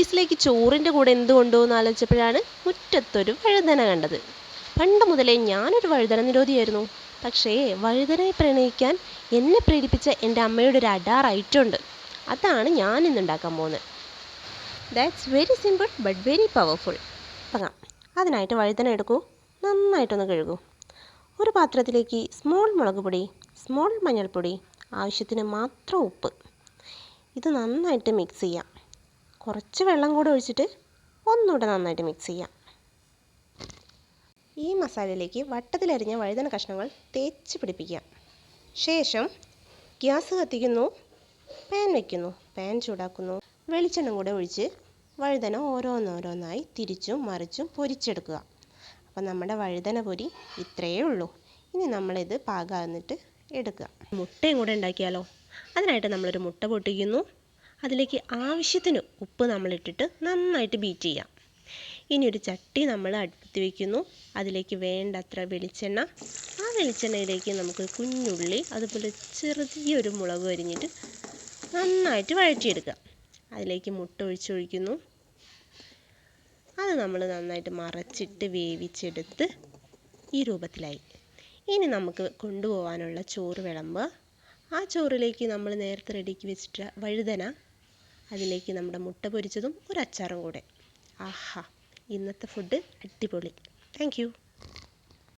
ഓഫീസിലേക്ക് ചോറിൻ്റെ കൂടെ എന്ത് കൊണ്ടുപോകുന്ന ആലോചിച്ചപ്പോഴാണ് മുറ്റത്തൊരു വഴുതന കണ്ടത്. പണ്ട് മുതലേ ഞാനൊരു വഴുതന നിരോധിയായിരുന്നു. പക്ഷേ വഴുതനയെ പ്രണയിക്കാൻ എന്നെ പ്രേരിപ്പിച്ച എൻ്റെ അമ്മയുടെ ഒരു അഡാർ ഐറ്റം ഉണ്ട്. അതാണ് ഞാൻ ഇന്ന് ഉണ്ടാക്കാൻ പോകുന്നത്. That's very simple but very powerful. തുടങ്ങാം. അതിനായിട്ട് വഴുതന എടുക്കൂ, നന്നായിട്ടൊന്ന് കഴുകൂ. ഒരു പാത്രത്തിലേക്ക് സ്മോൾ മുളക് പൊടി, സ്മോൾ മഞ്ഞൾപ്പൊടി, ആവശ്യത്തിന് മാത്രം ഉപ്പ്, ഇത് നന്നായിട്ട് മിക്സ് ചെയ്യാം. കുറച്ച് വെള്ളം കൂടെ ഒഴിച്ചിട്ട് ഒന്നുകൂടെ നന്നായിട്ട് മിക്സ് ചെയ്യാം. ഈ മസാലയിലേക്ക് വട്ടത്തിലരിഞ്ഞ വഴുതന കഷ്ണങ്ങൾ തേച്ച് പിടിപ്പിക്കാം. ശേഷം ഗ്യാസ് കത്തിക്കുന്നു, പാൻ വയ്ക്കുന്നു, പാൻ ചൂടാക്കുന്നു, വെളിച്ചെണ്ണ കൂടെ ഒഴിച്ച് വഴുതന ഓരോന്നോരോന്നായി തിരിച്ചും മറിച്ചും പൊരിച്ചെടുക്കുക. അപ്പോൾ നമ്മുടെ വഴുതന പൊരി ഇത്രയേ ഉള്ളൂ. ഇനി നമ്മളിത് പാകാന്നിട്ട് എടുക്കുക. മുട്ടയും കൂടെ ഉണ്ടാക്കിയാലോ? അതിനായിട്ട് നമ്മളൊരു മുട്ട പൊട്ടിക്കുന്നു. അതിലേക്ക് ആവശ്യത്തിന് ഉപ്പ് നമ്മളിട്ടിട്ട് നന്നായിട്ട് ബീറ്റ് ചെയ്യാം. ഇനി ഒരു ചട്ടി നമ്മൾ അടുപ്പത്ത് വയ്ക്കുന്നു. അതിലേക്ക് വേണ്ടത്ര വെളിച്ചെണ്ണ. ആ വെളിച്ചെണ്ണയിലേക്ക് നമുക്ക് കുഞ്ഞുള്ളി, അതുപോലെ ചെറിയൊരു മുളക് അരിഞ്ഞിട്ട് നന്നായിട്ട് വഴറ്റിയെടുക്കുക. അതിലേക്ക് മുട്ട ഒഴിച്ചൊഴിക്കുന്നു. അത് നമ്മൾ നന്നായിട്ട് മറച്ചിട്ട് വേവിച്ചെടുത്ത് ഈ രൂപത്തിലായി. ഇനി നമുക്ക് കൊണ്ടുപോകാനുള്ള ചോറ് വിളമ്പുക. ആ ചോറിലേക്ക് നമ്മൾ നേരത്തെ റെഡിയാക്കി വെച്ചിട്ട് വഴുതന, അതിലേക്ക് നമ്മുടെ മുട്ട പൊരിച്ചതും ഒരു അച്ചാറും കൂടെ. ആഹാ, ഇന്നത്തെ ഫുഡ് അടിപൊളി. Thank you.